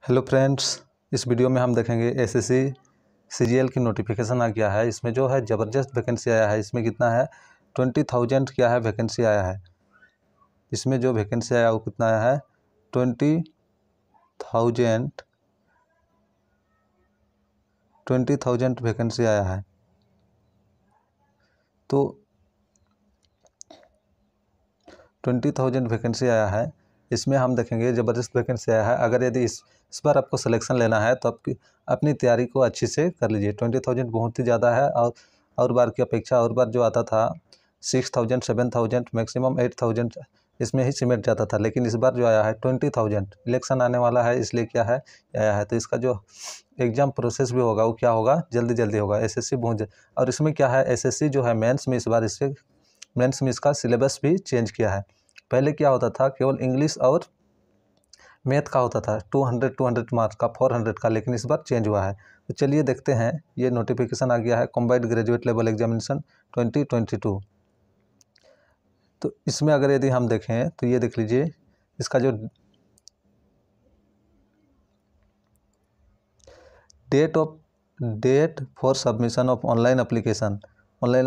Hello friends, इस video में हम देखेंगे एसएससी सीजीएल की नोटिफिकेशन आ गया है। इसमें जो है ज़बरदस्त वैकेंसी आया है। इसमें कितना है 20,000 क्या है वैकेंसी आया है। इसमें जो वैकेंसी आया वो कितना आया है 20,000 वैकेंसी आया है। तो 20,000 वैकेंसी आया है। इसमें हम देखेंगे ज़बरदस्त वैकेंसी आया है। अगर यदि इस बार आपको सिलेक्शन लेना है तो आपकी अपनी तैयारी को अच्छी से कर लीजिए। 20,000 बहुत ही ज़्यादा है और बार की अपेक्षा और बार जो आता था 6,000 7,000 मैक्सिमम 8,000 इसमें ही सिमट जाता था। लेकिन इस बार जो आया है 20,000 इलेक्शन आने वाला है, इसलिए क्या है आया है। तो इसका जो एग्ज़ाम प्रोसेस भी होगा वो क्या होगा जल्दी होगा। एसएससी बहुत और इसमें क्या है एसएससी जो है मेंस में इस बार मेंस में इसका सिलेबस भी चेंज किया है। पहले क्या होता था केवल इंग्लिश और मैथ का होता था 200 मार्क्स का 400 का, लेकिन इस बार चेंज हुआ है। तो चलिए देखते हैं। ये नोटिफिकेशन आ गया है कॉम्बाइंड ग्रेजुएट लेवल एग्जामिनेशन 2022। तो इसमें अगर यदि हम देखें तो ये देख लीजिए इसका जो date for submission of online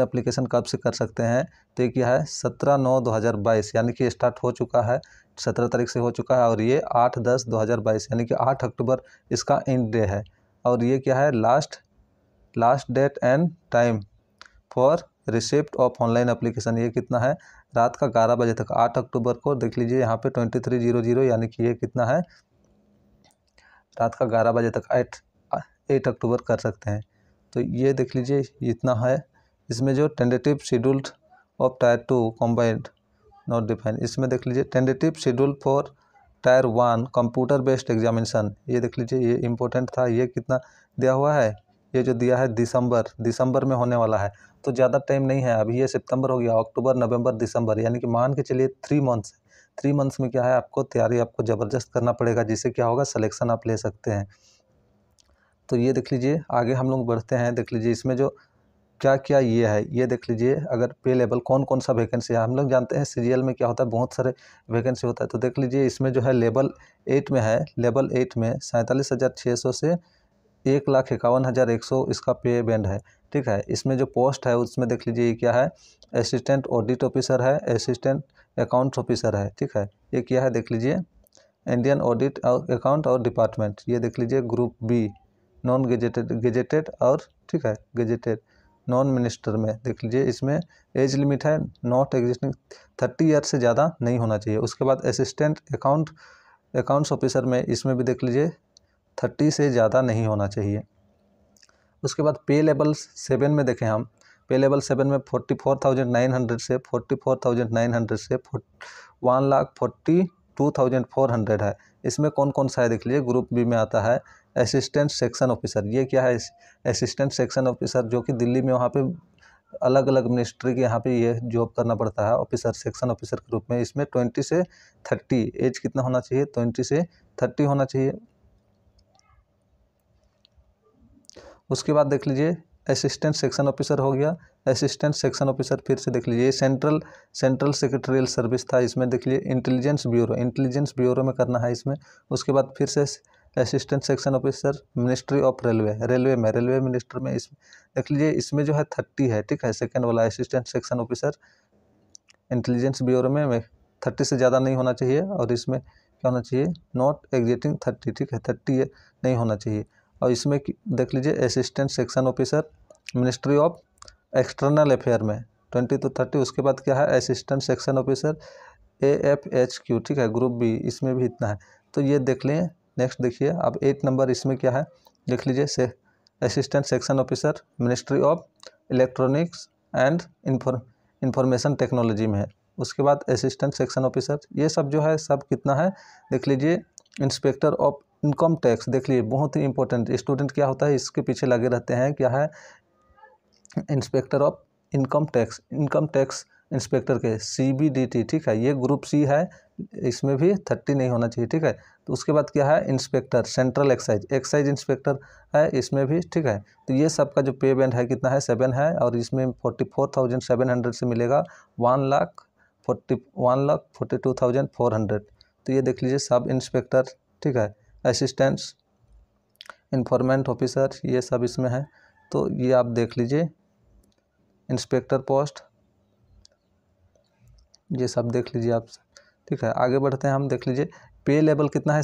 application कब से कर सकते हैं। तो ये क्या है 17/9/2022 यानी कि स्टार्ट हो चुका है, 17 तारीख से हो चुका है और ये 8/10/2022 यानी कि 8 अक्टूबर इसका एंड डे है। और ये क्या है last date and time for receipt of online application ये कितना है रात का 11 बजे तक 8 अक्टूबर को देख लीजिए यहाँ पे 23:00 यानी कि ये कितना है रात का 11 बजे तक 8 अक्टूबर कर सकते हैं। तो ये देख लीजिए इतना है। इसमें जो tentative scheduled of tyre 2 combined not defined, इसमें देख लीजिए tentative schedule for tyre 1 computer based examination ये देख लीजिए ये इम्पोर्टेंट था। ये कितना दिया हुआ है, ये जो दिया है दिसंबर में होने वाला है। तो ज़्यादा टाइम नहीं है, अभी ये सितंबर हो गया, अक्टूबर नवंबर दिसंबर यानी कि मान के चलिए 3 मंथ्स में क्या है आपको तैयारी आपको ज़बरदस्त करना पड़ेगा, जिससे क्या होगा सिलेक्शन आप ले सकते हैं। तो ये देख लीजिए आगे हम लोग बढ़ते हैं। देख लीजिए इसमें जो क्या ये है ये देख लीजिए अगर पे लेवल कौन सा वैकेंसी है। हम लोग जानते हैं सीजीएल में क्या होता है बहुत सारे वैकेंसी होता है। तो देख लीजिए इसमें जो है लेवल 8 में है, लेवल 8 में 47,600 से 1,51,100 इसका पे बैंड है। ठीक है, इसमें जो पोस्ट है उसमें देख लीजिए ये क्या है असिस्टेंट ऑडिट ऑफिसर है, असिस्टेंट अकाउंट ऑफिसर है। ठीक है, ये क्या है देख लीजिए इंडियन ऑडिट और अकाउंट और डिपार्टमेंट। ये देख लीजिए ग्रुप बी नॉन गेजेटेड और ठीक है गेजेटेड नॉन मिनिस्टर में देख लीजिए इसमें एज लिमिट है नॉट एग्जिस्टिंग 30 ईयर से ज़्यादा नहीं होना चाहिए। उसके बाद असिस्टेंट अकाउंट्स ऑफिसर में इसमें भी देख लीजिए 30 से ज़्यादा नहीं होना चाहिए। उसके बाद पे लेवल 7 में देखें हम पे लेवल 7 में 44,900 से 44,900 से 1,42,400 है। इसमें कौन सा है देख लीजिए ग्रुप बी में आता है असिस्टेंट सेक्शन ऑफिसर। ये क्या है असिस्टेंट सेक्शन ऑफिसर जो कि दिल्ली में वहाँ पे अलग अलग मिनिस्ट्री के यहाँ पे ये जॉब करना पड़ता है ऑफिसर सेक्शन ऑफिसर के रूप में। इसमें 20 से 30 एज कितना होना चाहिए 20 से 30 होना चाहिए। उसके बाद देख लीजिए असिस्टेंट सेक्शन ऑफिसर हो गया। असिस्टेंट सेक्शन ऑफिसर फिर से देख लीजिए सेंट्रल सेक्रेटरियल सर्विस था। इसमें देख लीजिए इंटेलिजेंस ब्यूरो में करना है इसमें। उसके बाद फिर से assistant section officer ministry of railway minister में इस देख लीजिए इसमें जो है 30 है। ठीक है, सेकंड वाला assistant section officer intelligence bureau में 30 से ज़्यादा नहीं होना चाहिए। और इसमें क्या होना चाहिए नॉट एग्जिटिंग 30। ठीक है, 30 नहीं होना चाहिए। और इसमें देख लीजिए assistant section officer ministry of external affair में 20 to 30। उसके बाद क्या है असिस्टेंट सेक्शन ऑफिसर AFHQ। ठीक है, ग्रुप बी इसमें भी इतना है। तो ये देख लें। नेक्स्ट देखिए अब 8 नंबर इसमें क्या है देख लीजिए assistant section officer ministry of electronics and information technology में है। उसके बाद असिस्टेंट सेक्शन ऑफिसर ये सब जो है सब कितना है देख लीजिए इंस्पेक्टर ऑफ इनकम टैक्स। देख लीजिए बहुत ही इंपॉर्टेंट स्टूडेंट क्या होता है इसके पीछे लगे रहते हैं क्या है inspector of income tax inspector के CBDT। ठीक है, ये ग्रुप सी है, इसमें भी 30 नहीं होना चाहिए। ठीक है, तो उसके बाद क्या है इंस्पेक्टर सेंट्रल एक्साइज इंस्पेक्टर है इसमें भी। ठीक है, तो ये सब का जो पे बैंड है कितना है 7 है और इसमें 44,700 से मिलेगा 1,42,400। तो ये देख लीजिए सब इंस्पेक्टर। ठीक है, असिस्टेंट्स इन्फॉर्मेंट ऑफिसर, ये सब इसमें है। तो ये आप देख लीजिए, इंस्पेक्टर पोस्ट, ये सब देख लीजिए आप, ठीक है। आगे बढ़ते हैं हम, देख लीजिए पे लेवल कितना है,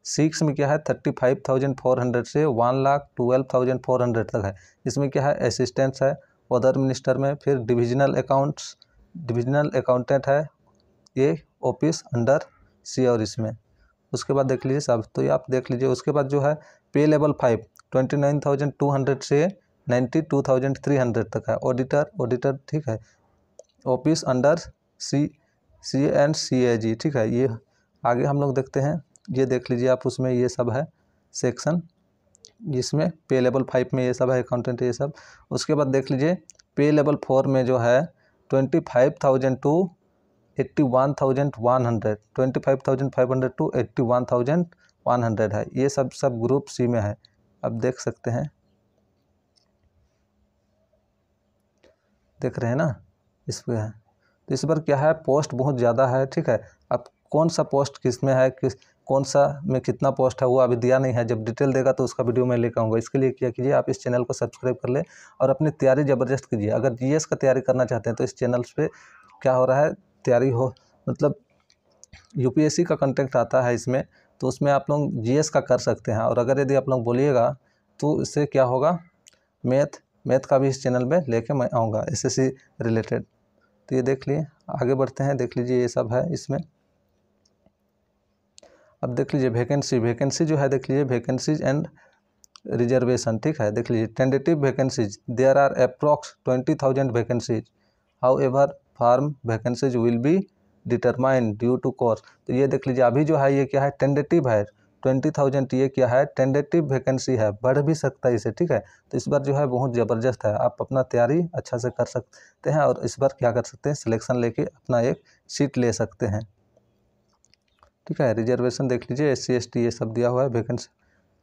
6 में क्या है 35,400 से 1,12,400 तक है। इसमें क्या है असिस्टेंट्स है, अदर मिनिस्टर में फिर डिविजनल अकाउंटेंट है, ये ऑफिस अंडर सी और इसमें। उसके बाद देख लीजिए सब, तो ये आप देख लीजिए। उसके बाद जो है पे लेवल 5 29,200 से 92,300 तक है, ऑडिटर, ठीक है, office under C and CAG, ठीक है। ये आगे हम लोग देखते हैं, ये देख लीजिए आप, उसमें ये सब है सेक्शन, जिसमें पे लेवल 5 में ये सब है, अकाउंटेंट ये सब। उसके बाद देख लीजिए पे लेवल 4 में जो है 25,000 टू 81,100, 25,500 टू 81,100 है। ये सब ग्रुप सी में है, अब देख सकते हैं, देख रहे हैं ना, इस पर है। तो इस पर क्या है पोस्ट बहुत ज़्यादा है, ठीक है। अब कौन सा पोस्ट किस में है, कौन सा में कितना पोस्ट है वो अभी दिया नहीं है, जब डिटेल देगा तो उसका वीडियो मैं लेकर आऊँगा। इसके लिए क्या कीजिए, आप इस चैनल को सब्सक्राइब कर ले और अपनी तैयारी ज़बरदस्त कीजिए। अगर GS का तैयारी करना चाहते हैं तो इस चैनल पे क्या हो रहा है, तैयारी हो, मतलब UPSC का कंटेंट आता है इसमें, तो उसमें आप लोग GS का कर सकते हैं। और अगर यदि आप लोग बोलिएगा तो इससे क्या होगा, मैथ का भी इस चैनल में लेके मैं आऊँगा, SSC रिलेटेड। तो ये देख लिए, आगे बढ़ते हैं, देख लीजिए ये सब है इसमें। अब देख लीजिए वैकेंसी जो है, देख लीजिए वैकेंसीज एंड रिजर्वेशन, ठीक है। देख लीजिए tentative vacancies, there are approx 20,000 vacancies, however form vacancies will be determined due to course. तो ये देख लीजिए अभी जो है ये क्या है टेंटेटिव है, 20,000, ये क्या है टेंटेटिव वैकेंसी है, बढ़ भी सकता है इसे, ठीक है। तो इस बार जो है बहुत ज़बरदस्त है, आप अपना तैयारी अच्छा से कर सकते हैं और इस बार क्या कर सकते हैं, सिलेक्शन लेके अपना एक सीट ले सकते हैं, ठीक है। रिजर्वेशन देख लीजिए, SC ST ये सब दिया हुआ है वैकेंसी।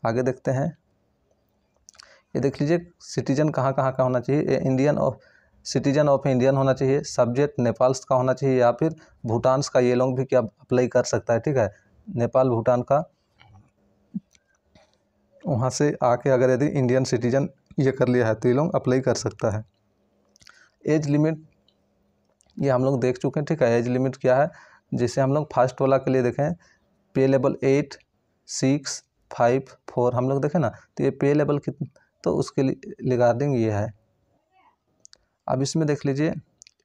आगे देखते हैं, ये देख लीजिए सिटीजन कहाँ कहाँ का होना चाहिए, सिटीजन ऑफ इंडियन होना चाहिए, सब्जेक्ट नेपाल्स का होना चाहिए या फिर भूटान्स का, ये लोग भी क्या अप्लाई कर सकता है, ठीक है। नेपाल भूटान का, वहाँ से आके अगर यदि इंडियन सिटीजन ये कर लिया है तो ये लोग अप्लाई कर सकता है। एज लिमिट ये हम लोग देख चुके हैं, ठीक है। एज लिमिट क्या है, जैसे हम लोग फर्स्ट वाला के लिए देखें पे लेवल 8, 6, 5, 4 हम लोग देखें ना, तो ये पे लेवल कितना, तो उसके लिए रिगार्डिंग ये है। अब इसमें देख लीजिए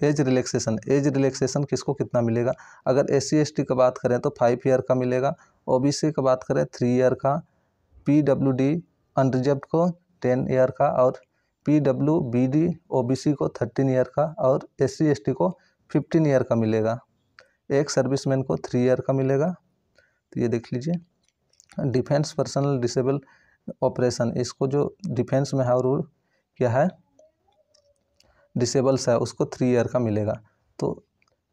एज रिलैक्सेशन किसको कितना मिलेगा। अगर SC ST का बात करें तो 5 ईयर का मिलेगा, OBC का बात करें 3 ईयर का, PWD अनरिजर्व्ड को 10 ईयर का, और PWBD OBC को 13 ईयर का, और SC ST को 15 ईयर का मिलेगा। एक सर्विसमैन को 3 ईयर का मिलेगा। तो ये देख लीजिए डिफेंस पर्सनल डिसेबल ऑपरेशन, इसको जो डिफेंस में है और क्या है डिसेबल्स है, उसको 3 ईयर का मिलेगा। तो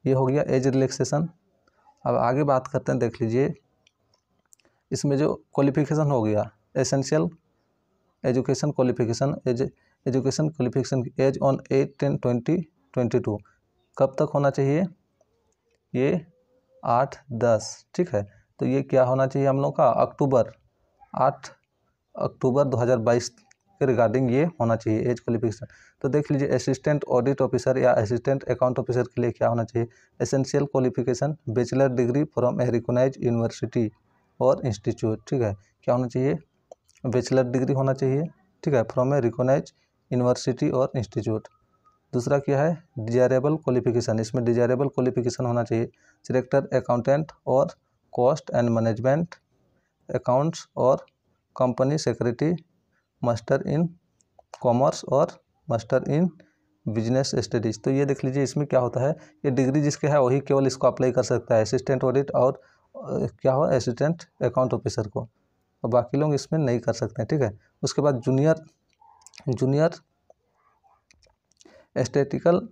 ये हो गया एज रिलैक्सेशन। अब आगे बात करते हैं, देख लीजिए इसमें जो क्वालिफिकेशन हो गया, essential education qualification, education qualification as on 8/10/2022 कब तक होना चाहिए, ये 8/10, ठीक है। तो ये क्या होना चाहिए हम लोग का, 8 अक्टूबर 2022 के रिगार्डिंग ये होना चाहिए एज क्वालिफिकेशन। तो देख लीजिए असिस्टेंट ऑडिट ऑफिसर या असिस्टेंट अकाउंट ऑफिसर के लिए क्या होना चाहिए, essential qualification bachelor degree from a recognise university और इंस्टीट्यूट, ठीक है। क्या होना चाहिए, बैचलर डिग्री होना चाहिए, ठीक है, फ्रॉम ए रिकॉग्नाइज यूनिवर्सिटी और इंस्टीट्यूट। दूसरा क्या है डिजायरेबल क्वालिफिकेशन, इसमें डिजायरेबल क्वालिफिकेशन होना चाहिए डायरेक्टर अकाउंटेंट और कॉस्ट एंड मैनेजमेंट अकाउंट्स और company secretary, master in commerce और मास्टर इन बिजनेस स्टडीज़। तो ये देख लीजिए इसमें क्या होता है, ये डिग्री जिसके है वही केवल इसको अप्लाई कर सकता है, असिस्टेंट ऑडिट और क्या हो असिस्टेंट अकाउंट ऑफिसर को, और बाकी लोग इसमें नहीं कर सकते हैं, ठीक है। उसके बाद जूनियर एस्थेटिकल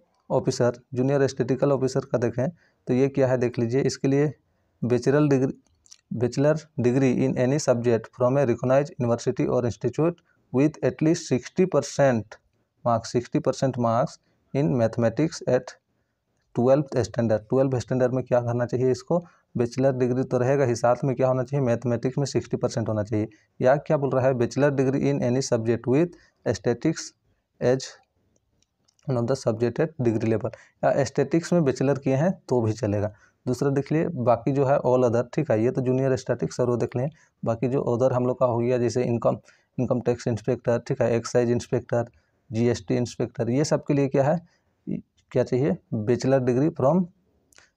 ऑफिसर का देखें तो ये क्या है, देख लीजिए इसके लिए bachelor degree in any subject from a recognise university और institute with at least 60% marks in mathematics at 12th standard में क्या करना चाहिए इसको, बैचलर डिग्री तो रहेगा ही, साथ में क्या होना चाहिए, मैथमेटिक्स में 60% होना चाहिए। या क्या बोल रहा है, bachelor degree in any subject with aesthetics as one of the subject at degree level, या एस्थेटिक्स में बैचलर किए हैं तो भी चलेगा। दूसरा देख लिए बाकी जो है ऑल अदर, ठीक है, ये तो जूनियर स्टैटिक्स और वो देख लें। बाकी जो अदर हम लोग का हो गया, जैसे इनकम टैक्स इंस्पेक्टर, ठीक है, एक्साइज इंस्पेक्टर, जीएसटी इंस्पेक्टर, ये सब के लिए क्या है, क्या चाहिए, bachelor degree from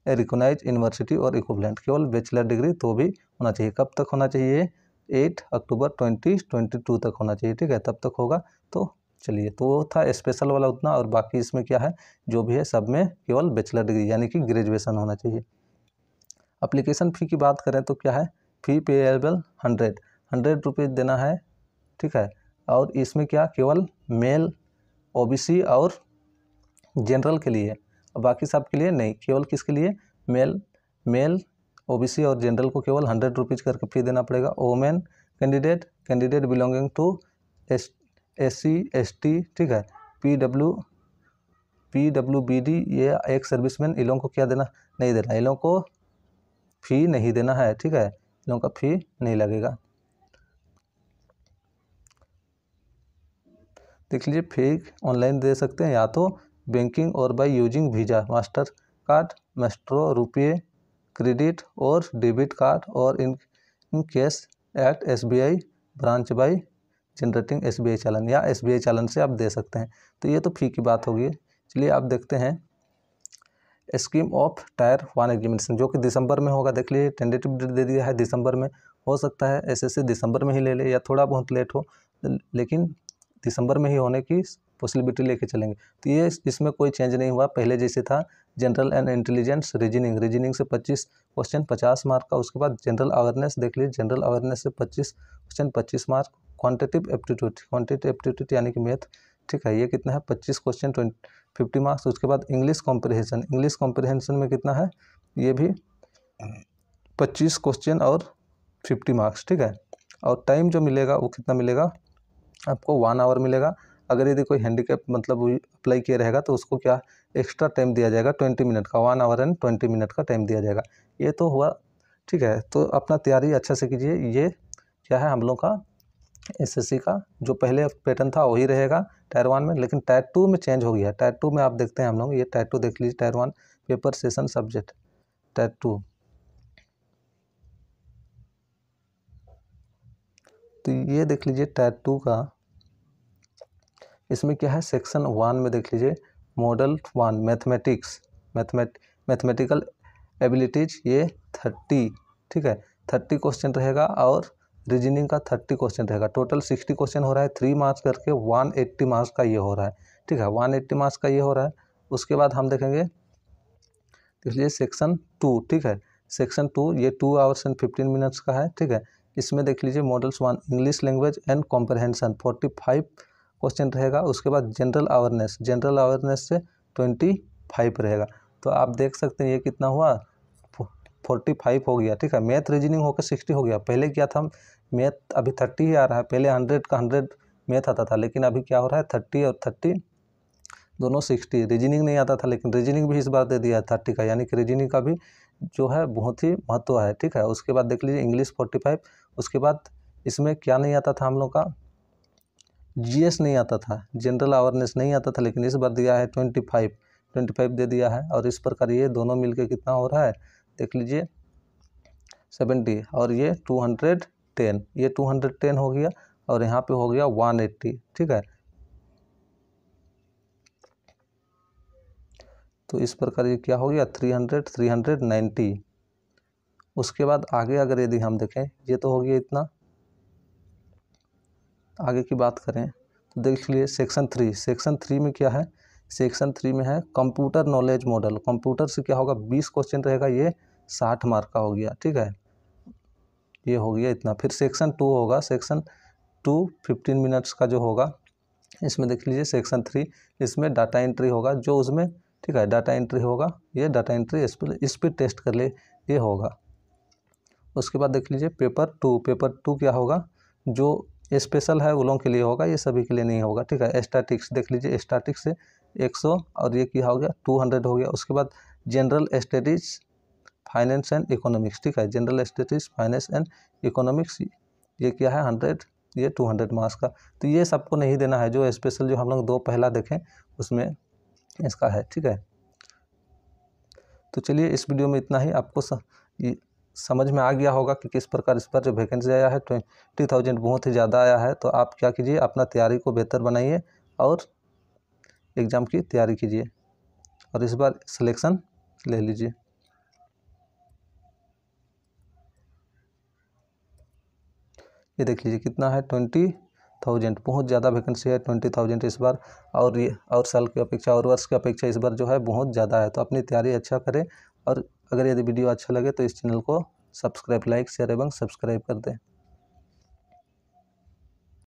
a recognised university और इक्विवेलेंट, केवल बैचलर डिग्री तो भी होना चाहिए। कब तक होना चाहिए, 8 अक्टूबर 2022 तक होना चाहिए, ठीक है, तब तक होगा। तो चलिए, तो वो था स्पेशल वाला उतना, और बाकी इसमें क्या है, जो भी है सब में केवल बैचलर डिग्री यानी कि ग्रेजुएशन होना चाहिए। एप्लीकेशन फ़ी की बात करें तो क्या है, फ़ी पेएबल 100 रुपये देना है, ठीक है, और इसमें क्या केवल मेल, ओबीसी और जनरल के लिए, बाकी सब के लिए नहीं, केवल किसके लिए, मेल ओबीसी और जनरल को केवल 100 रुपीज़ करके फी देना पड़ेगा। Women candidate belonging to SC ST, ठीक है, PWBD, ये एक सर्विसमैन, इन लोगों को क्या देना, नहीं देना, इन लोगों को फ़ी नहीं देना है, ठीक है, इन लोगों का फ़ी नहीं लगेगा। देख लीजिए, फी ऑनलाइन दे सकते हैं या तो बैंकिंग और by using visa, master card, maestro, रुपये, क्रेडिट और डेबिट कार्ड, और in case at SBI branch by generating SBI चालन, या SBI चालन से आप दे सकते हैं। तो ये तो फ़ी की बात होगी। चलिए आप देखते हैं स्कीम ऑफ टायर 1 एग्जामिनेशन, जो कि दिसंबर में होगा। देख लीजिए, टेंटेटिव डेट दे दिया है दिसंबर में, हो सकता है SSC दिसंबर में ही ले ले या थोड़ा बहुत लेट हो, लेकिन दिसंबर में ही होने की पॉसिबिलिटी लेके चलेंगे। तो ये इसमें कोई चेंज नहीं हुआ, पहले जैसे था। जनरल एंड इंटेलिजेंस, रीजनिंग से 25 क्वेश्चन 50 मार्क का। उसके बाद जनरल अवेयरनेस, देख लीजिए, जनरल अवेयरनेस से 25 क्वेश्चन 25 मार्क। क्वांटिटेटिव एप्टीट्यूड यानी कि मैथ, ठीक है, ये कितना है, 25 क्वेश्चन 50 मार्क्स। उसके बाद इंग्लिश कॉम्प्रिहेंशन में कितना है, ये भी 25 क्वेश्चन और 50 मार्क्स, ठीक है। और टाइम जो मिलेगा वो कितना मिलेगा आपको, 1 आवर मिलेगा। अगर यदि कोई हैंडीकैप मतलब अप्लाई किया रहेगा तो उसको क्या एक्स्ट्रा टाइम दिया जाएगा 20 मिनट का, 1 आवर एंड 20 मिनट का टाइम दिया जाएगा। ये तो हुआ, ठीक है। तो अपना तैयारी अच्छा से कीजिए। ये क्या है हम लोग का SSC का जो पहले पैटर्न था वही रहेगा टायर 1 में, लेकिन टायर 2 में चेंज हो गया। टायर 2 में आप देखते हैं हम लोग, ये टायर 2 देख लीजिए, tyre 1 paper session subject tyre 2। तो ये देख लीजिए टायर 2 का, इसमें क्या है, सेक्शन 1 में देख लीजिए, मॉडल 1 मैथमेटिकल एबिलिटीज, ये 30, ठीक है, 30 क्वेश्चन रहेगा, और रीजनिंग का 30 क्वेश्चन रहेगा। टोटल 60 क्वेश्चन हो रहा है, 3 मार्क्स करके 180 मार्क्स का ये हो रहा है, ठीक है, 180 मार्क्स का ये हो रहा है। उसके बाद हम देखेंगे, देख लीजिए सेक्शन 2, ठीक है, सेक्शन 2 ये 2 आवर्स एंड 15 मिनट्स का है, ठीक है। इसमें देख लीजिए models 1 English language and comprehension 45 question रहेगा। उसके बाद जनरल अवेयरनेस से 25 रहेगा। तो आप देख सकते हैं ये कितना हुआ, 45 हो गया, ठीक है। मैथ रीजनिंग होकर 60 हो गया। पहले क्या था, मैथ अभी 30 ही आ रहा है, पहले 100 का 100 मैथ आता था, लेकिन अभी क्या हो रहा है 30 और 30 दोनों 60। रीजनिंग नहीं आता था, लेकिन रीजनिंग भी इस बार दे दिया है 30 का, यानी कि रीजनिंग का भी जो है बहुत ही महत्व है, ठीक है। उसके बाद देख लीजिए इंग्लिश 45। उसके बाद इसमें क्या नहीं आता था हम लोग का, GS नहीं आता था, जनरल अवेयरनेस नहीं आता था, लेकिन इस बार दिया है 25 दे दिया है। और इस प्रकार ये दोनों मिलके कितना हो रहा है, देख लीजिए 70, और ये 210, ये 210 हो गया, और यहाँ पे हो गया 180, ठीक है। तो इस प्रकार ये क्या हो गया 390। उसके बाद आगे अगर यदि हम देखें, ये तो हो गया इतना। आगे की बात करें तो देख लिए सेक्शन 3 में क्या है, सेक्शन 3 में है कंप्यूटर नॉलेज मॉडल। कंप्यूटर से क्या होगा, 20 क्वेश्चन रहेगा, ये 60 मार्क का हो गया, ठीक है, ये हो गया इतना। फिर सेक्शन 2 होगा, सेक्शन 2 15 मिनट्स का जो होगा। इसमें देख लीजिए सेक्शन 3, इसमें डाटा एंट्री होगा, जो उसमें, ठीक है, डाटा एंट्री होगा, ये डाटा एंट्री इस पर टेस्ट कर ले, ये होगा। उसके बाद देख लीजिए पेपर 2 क्या होगा, जो स्पेशल है उन लोगों के लिए होगा, ये सभी के लिए नहीं होगा, ठीक है। स्टैटिक्स देख लीजिए, स्टैटिक्स से 100, और ये क्या हो गया 200 हो गया। उसके बाद general studies finance and economics, ठीक है, general studies finance and economics, ये क्या है 100, ये 200 मार्क्स का। तो ये सबको नहीं देना है, जो स्पेशल जो हम लोग 2 पहला देखें उसमें इसका है, ठीक है। तो चलिए इस वीडियो में इतना ही। आपको समझ में आ गया होगा कि किस प्रकार इस पर जो वैकेंसी आया है 20,000 बहुत ही ज़्यादा आया है। तो आप क्या कीजिए, अपना तैयारी को बेहतर बनाइए और एग्ज़ाम की तैयारी कीजिए और इस बार सिलेक्शन ले लीजिए। ये देख लीजिए कितना है 20,000, बहुत ज़्यादा वैकेंसी है 20,000 इस बार, और ये और साल की अपेक्षा और वर्ष की अपेक्षा इस बार जो है बहुत ज़्यादा है। तो अपनी तैयारी अच्छा करें और अगर यदि वीडियो अच्छा लगे तो इस चैनल को सब्सक्राइब, लाइक, शेयर एवं सब्सक्राइब कर दें।